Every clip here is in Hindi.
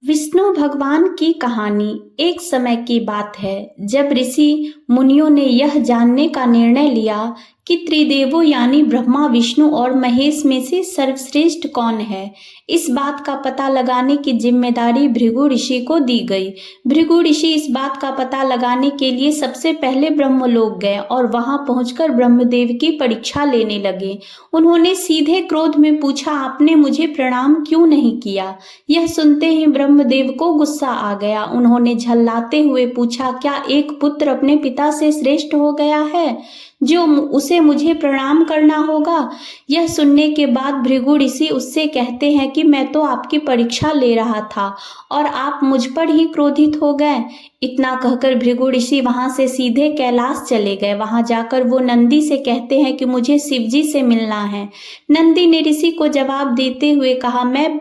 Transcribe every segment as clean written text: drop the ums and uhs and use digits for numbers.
विष्णु भगवान की कहानी। एक समय की बात है जब ऋषि मुनियों ने यह जानने का निर्णय लिया कि त्रिदेवों यानी ब्रह्मा, विष्णु और महेश में से सर्वश्रेष्ठ कौन है। इस बात का पता लगाने की जिम्मेदारी भृगु ऋषि को दी गई। भृगु ऋषि इस बात का पता लगाने के लिए सबसे पहले ब्रह्मलोक गए और वहां पहुंचकर ब्रह्मदेव की परीक्षा लेने लगे। उन्होंने सीधे क्रोध में पूछा, आपने मुझे प्रणाम क्यों नहीं किया। यह सुनते ही ब्रह्मदेव को गुस्सा आ गया। उन्होंने झल्लाते हुए पूछा, क्या एक पुत्र अपने पिता से श्रेष्ठ हो गया है जो उसे मुझे प्रणाम करना होगा। यह सुनने के बाद भृगु ऋषि उससे कहते हैं कि मैं तो आपकी परीक्षा ले रहा था और आप मुझ पर ही क्रोधित हो गए। इतना कहकर भृगु ऋषि वहां से सीधे कैलाश चले गए। वहां जाकर वो नंदी से कहते हैं कि मुझे शिवजी से मिलना है। नंदी ने ऋषि को जवाब देते हुए कहा, मैं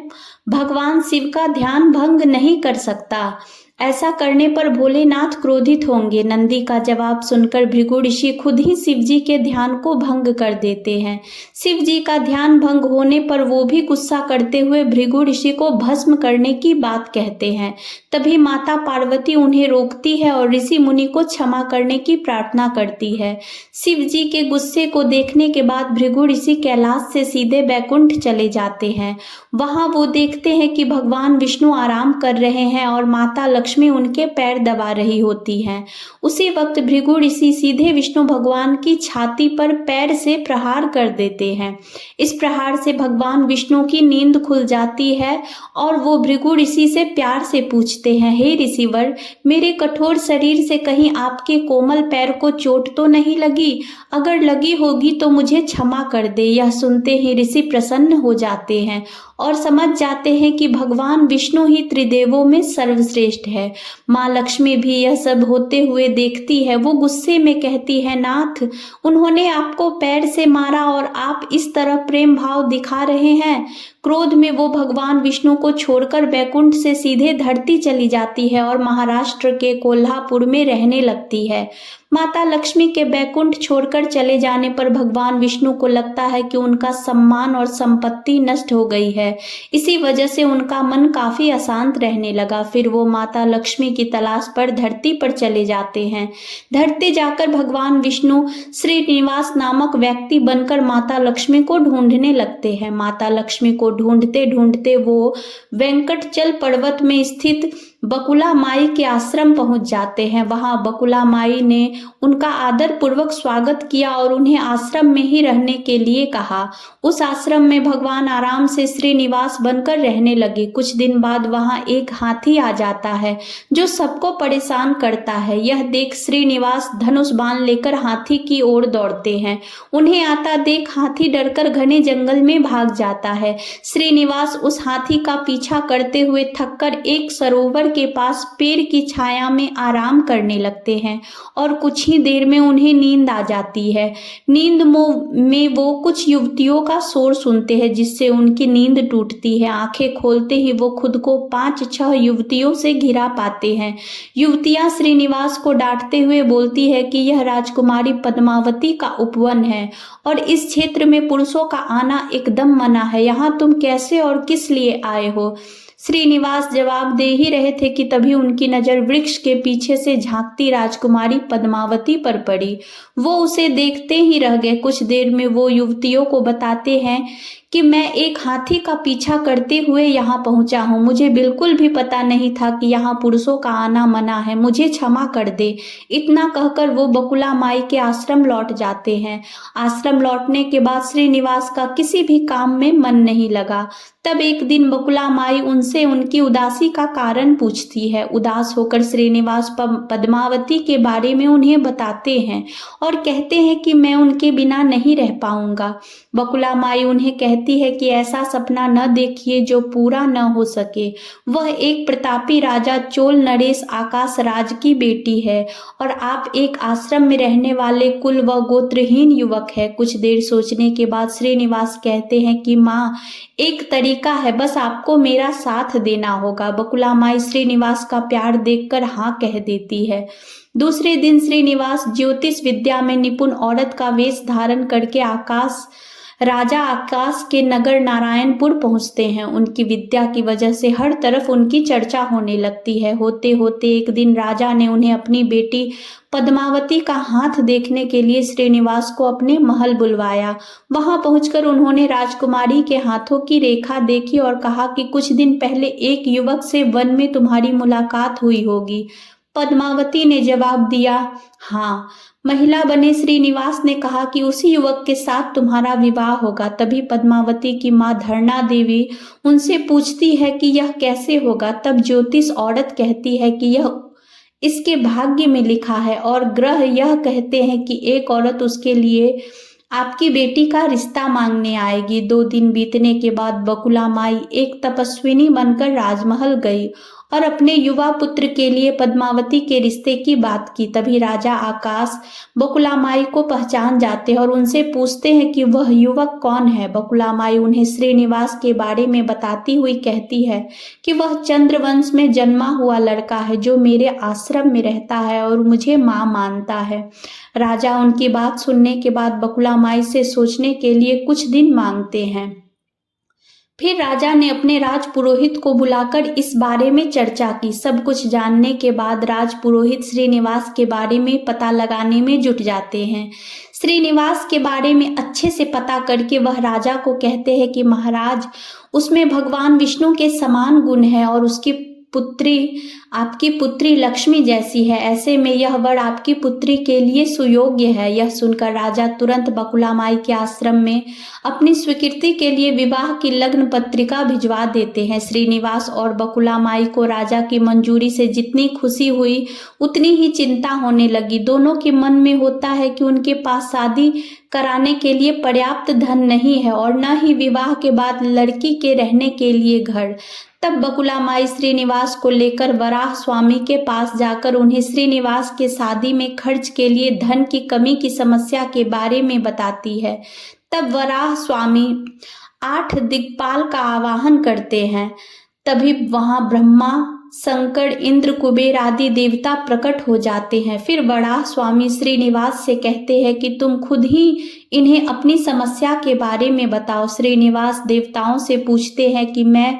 भगवान शिव का ध्यान भंग नहीं कर सकता। ऐसा करने पर भोलेनाथ क्रोधित होंगे। नंदी का जवाब सुनकर भृगु ऋषि खुद ही शिवजी के ध्यान को भंग कर देते हैं। शिवजी का ध्यान भंग होने पर वो भी गुस्सा करते हुए भृगु ऋषि को भस्म करने की बात कहते हैं। तभी माता पार्वती उन्हें रोकती है और ऋषि मुनि को क्षमा करने की प्रार्थना करती है। शिवजी के गुस्से को देखने के बाद भृगु ऋषि कैलाश से सीधे बैकुंठ चले जाते हैं। वहां वो देखते हैं कि भगवान विष्णु आराम कर रहे हैं और माता लक्ष्मी उनके पैर दबा रही होती हैं। उसी वक्त भृगु ऋषि सीधे विष्णु भगवान की छाती पर पैर से प्रहार कर देते हैं। इस प्रहार से भगवान विष्णु की नींद खुल जाती है और वो भृगु ऋषि से प्यार से पूछते हैं, हे ऋषिवर, मेरे कठोर शरीर से कहीं आपके कोमल पैर को चोट तो नहीं लगी? अगर लगी होगी तो मुझे क्षमा कर दे। यह सुनते ही ऋषि प्रसन्न हो जाते हैं और समझ जाते हैं कि भगवान विष्णु ही त्रिदेवों में सर्वश्रेष्ठ है। माँ लक्ष्मी भी यह सब होते हुए देखती है। वो गुस्से में कहती है, नाथ, उन्होंने आपको पैर से मारा और आप इस तरह प्रेम भाव दिखा रहे हैं। क्रोध में वो भगवान विष्णु को छोड़कर बैकुंठ से सीधे धरती चली जाती है और महाराष्ट्र के कोल्हापुर में रहने लगती है। माता लक्ष्मी के बैकुंठ छोड़कर चले जाने पर भगवान विष्णु को लगता है कि उनका सम्मान और संपत्ति नष्ट हो गई है। इसी वजह से उनका मन काफी अशांत रहने लगा। फिर वो माता लक्ष्मी की तलाश पर धरती पर चले जाते हैं। धरती जाकर भगवान विष्णु श्रीनिवास नामक व्यक्ति बनकर माता लक्ष्मी को ढूंढने लगते हैं। माता लक्ष्मी को ढूंढते ढूंढते वो वेंकटचल पर्वत में स्थित बकुला माई के आश्रम पहुंच जाते हैं। वहां बकुला माई ने उनका आदर पूर्वक स्वागत किया और उन्हें आश्रम में ही रहने के लिए कहा। उस आश्रम में भगवान आराम से श्रीनिवास बनकर रहने लगे। कुछ दिन बाद वहां एक हाथी आ जाता है जो सबको परेशान करता है। यह देख श्रीनिवास धनुष बाण लेकर हाथी की ओर दौड़ते हैं। उन्हें आता देख हाथी डरकर घने जंगल में भाग जाता है। श्रीनिवास उस हाथी का पीछा करते हुए थककर एक सरोवर के पास पेड़ की छाया में आराम करने लगते हैं और कुछ ही देर में उन्हें नींद आ जाती है। नींद में वो कुछ युवतियों का शोर सुनते हैं जिससे उनकी नींद टूटती है। आंखें खोलते ही वो खुद को 5-6 युवतियों से घिरा पाते हैं। युवतियां श्रीनिवास को डांटते हुए बोलती है कि यह राजकुमारी पद्मावती का उपवन है और इस क्षेत्र में पुरुषों का आना एकदम मना है। यहाँ तुम कैसे और किस लिए आए हो? श्रीनिवास जवाब दे ही रहे थे कि तभी उनकी नजर वृक्ष के पीछे से झांकती राजकुमारी पद्मावती पर पड़ी। वो उसे देखते ही रह गए। कुछ देर में वो युवतियों को बताते हैं कि मैं एक हाथी का पीछा करते हुए यहाँ पहुंचा हूँ। मुझे बिल्कुल भी पता नहीं था कि यहाँ पुरुषों का आना मना है। मुझे क्षमा कर दे। इतना कहकर वो बकुला माई के आश्रम लौट जाते हैं। आश्रम लौटने के बाद श्रीनिवास का किसी भी काम में मन नहीं लगा। तब एक दिन बकुला माई उनसे उनकी उदासी का कारण पूछती है। उदास होकर श्रीनिवास पद्मावती के बारे में उन्हें बताते हैं और कहते हैं कि मैं उनके बिना नहीं रह पाऊंगा। बकुला माई उन्हें कहती है कि ऐसा सपना न देखिए जो पूरा न हो सके। वह एक प्रतापी राजा चोल नरेश आकाश राज की बेटी है और आप एक आश्रम में रहने वाले कुल व गोत्रहीन युवक है। कुछ देर सोचने के बाद श्रीनिवास कहते हैं कि माँ, एक तरीका है, बस आपको मेरा साथ देना होगा। बकुला माई श्रीनिवास का प्यार देखकर हाँ कह देती है। दूसरे दिन श्रीनिवास ज्योतिष विद्या में निपुण औरत का वेश धारण करके आकाश राजा आकाश के नगर नारायणपुर पहुंचते हैं। उनकी विद्या की वजह से हर तरफ उनकी चर्चा होने लगती है। होते होते एक दिन राजा ने उन्हें अपनी बेटी पद्मावती का हाथ देखने के लिए श्रीनिवास को अपने महल बुलवाया। वहां पहुंचकर उन्होंने राजकुमारी के हाथों की रेखा देखी और कहा कि कुछ दिन पहले एक युवक से वन में तुम्हारी मुलाकात हुई होगी। पद्मावती ने जवाब दिया, हाँ। महिला बने श्रीनिवास ने कहा कि उसी युवक के साथ तुम्हारा विवाह होगा। तभी पद्मावती की मां धरना देवी उनसे पूछती है कि यह कैसे होगा। तब ज्योतिष औरत कहती है कि यह इसके भाग्य में लिखा है और ग्रह यह कहते हैं कि एक औरत उसके लिए आपकी बेटी का रिश्ता मांगने आएगी। 2 दिन बीतने के बाद बकुला माई एक तपस्विनी बनकर राजमहल गई और अपने युवा पुत्र के लिए पद्मावती के रिश्ते की बात की। तभी राजा आकाश बकुला माई को पहचान जाते हैं और उनसे पूछते हैं कि वह युवक कौन है। बकुला माई उन्हें श्रीनिवास के बारे में बताती हुई कहती है कि वह चंद्रवंश में जन्मा हुआ लड़का है जो मेरे आश्रम में रहता है और मुझे मां मानता है। राजा उनकी बात सुनने के बाद बकुला माई से सोचने के लिए कुछ दिन मांगते हैं। फिर राजा ने अपने राजपुरोहित को बुलाकर इस बारे में चर्चा की। सब कुछ जानने के बाद राजपुरोहित श्रीनिवास के बारे में पता लगाने में जुट जाते हैं। श्रीनिवास के बारे में अच्छे से पता करके वह राजा को कहते हैं कि महाराज, उसमें भगवान विष्णु के समान गुण है और उसकी पुत्री आपकी पुत्री लक्ष्मी जैसी है। ऐसे में यह वर आपकी पुत्री के लिए सुयोग्य है। यह सुनकर राजा तुरंत बकुला माई के आश्रम में अपनी स्वीकृति के लिए विवाह की लग्न पत्रिका भिजवा देते हैं। श्रीनिवास और बकुला माई को राजा की मंजूरी से जितनी खुशी हुई उतनी ही चिंता होने लगी। दोनों के मन में होता है कि उनके पास शादी कराने के लिए पर्याप्त धन नहीं है और न ही विवाह के बाद लड़की के रहने के लिए घर। तब बकुला माई श्रीनिवास को लेकर वराह स्वामी के पास जाकर उन्हें श्रीनिवास के शादी में खर्च के लिए धन की कमी की समस्या के बारे में बताती है। तब वराह स्वामी 8 दिक्पाल का आवाहन करते हैं। तभी वहां ब्रह्मा, शंकर, इंद्र, कुबेर आदि देवता प्रकट हो जाते हैं। फिर वराह स्वामी श्रीनिवास से कहते हैं कि तुम खुद ही इन्हें अपनी समस्या के बारे में बताओ। श्रीनिवास देवताओं से पूछते हैं कि मैं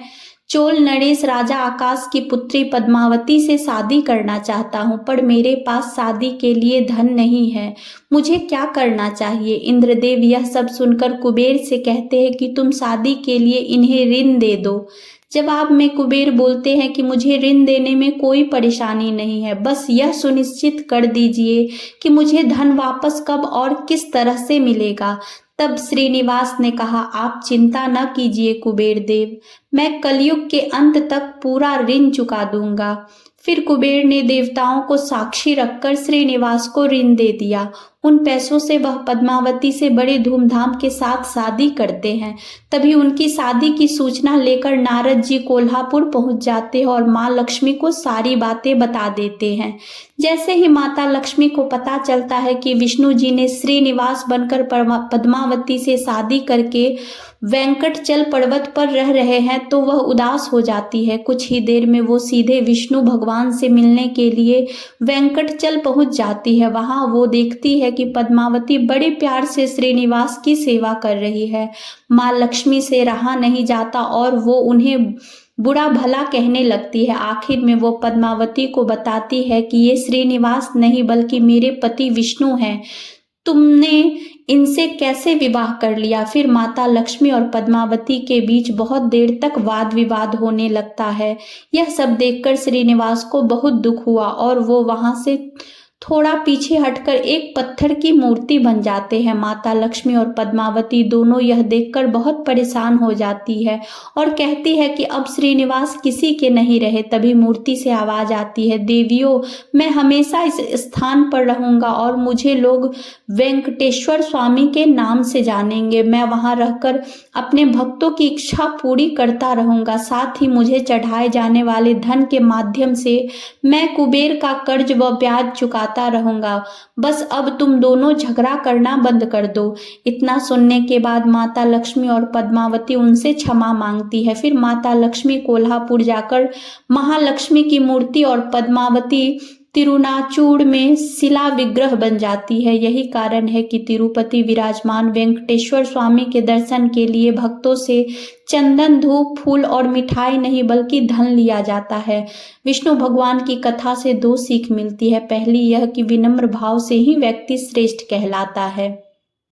चोल नरेश राजा आकाश की पुत्री पद्मावती से शादी करना चाहता हूँ, पर मेरे पास शादी के लिए धन नहीं है। मुझे क्या करना चाहिए? इंद्रदेव यह सब सुनकर कुबेर से कहते हैं कि तुम शादी के लिए इन्हें ऋण दे दो। जवाब में कुबेर बोलते हैं कि मुझे ऋण देने में कोई परेशानी नहीं है, बस यह सुनिश्चित कर दीजिए कि मुझे धन वापस कब और किस तरह से मिलेगा। तब श्रीनिवास ने कहा, आप चिंता न कीजिए कुबेर देव, मैं कलयुग के अंत तक पूरा ऋण चुका दूंगा। फिर कुबेर ने देवताओं को साक्षी रखकर श्रीनिवास को ऋण दे दिया। उन पैसों से वह पद्मावती से बड़े धूमधाम के साथ शादी करते हैं। तभी उनकी शादी की सूचना लेकर नारद जी कोल्हापुर पहुंच जाते हैं और माँ लक्ष्मी को सारी बातें बता देते हैं। जैसे ही माता लक्ष्मी को पता चलता है कि विष्णु जी ने श्रीनिवास बनकर पद्मावती से शादी करके वेंकटचल पर्वत पर रह रहे हैं तो वह उदास हो जाती है। कुछ ही देर में वो सीधे विष्णु भगवान से मिलने के लिए वेंकटचल पहुंच जाती है। वहां वो देखती है कि पद्मावती बड़े प्यार से श्रीनिवास की सेवा कर रही है। माँ लक्ष्मी से रहा नहीं जाता और वो उन्हें बुरा भला कहने लगती है। आखिर में वो पद्मावती को बताती है कि ये श्रीनिवास नहीं बल्कि मेरे पति विष्णु हैं, तुमने इनसे कैसे विवाह कर लिया। फिर माता लक्ष्मी और पद्मावती के बीच बहुत देर तक वाद विवाद होने लगता है। यह सब देखकर श्रीनिवास को बहुत दुख हुआ और वो वहां से थोड़ा पीछे हटकर एक पत्थर की मूर्ति बन जाते हैं। माता लक्ष्मी और पद्मावती दोनों यह देखकर बहुत परेशान हो जाती है और कहती है कि अब श्रीनिवास किसी के नहीं रहे। तभी मूर्ति से आवाज आती है, देवियों, मैं हमेशा इस स्थान पर रहूंगा और मुझे लोग वेंकटेश्वर स्वामी के नाम से जानेंगे। मैं वहां रहकर अपने भक्तों की इच्छा पूरी करता रहूंगा। साथ ही मुझे चढ़ाए जाने वाले धन के माध्यम से मैं कुबेर का कर्ज व ब्याज चुका रहूंगा। बस अब तुम दोनों झगड़ा करना बंद कर दो। इतना सुनने के बाद माता लक्ष्मी और पद्मावती उनसे क्षमा मांगती है। फिर माता लक्ष्मी कोल्हापुर जाकर महालक्ष्मी की मूर्ति और पद्मावती तिरुनाचूड़ में शिला विग्रह बन जाती है। यही कारण है कि तिरुपति विराजमान वेंकटेश्वर स्वामी के दर्शन के लिए भक्तों से चंदन, धूप, फूल और मिठाई नहीं बल्कि धन लिया जाता है। विष्णु भगवान की कथा से दो सीख मिलती है। पहली यह कि विनम्र भाव से ही व्यक्ति श्रेष्ठ कहलाता है।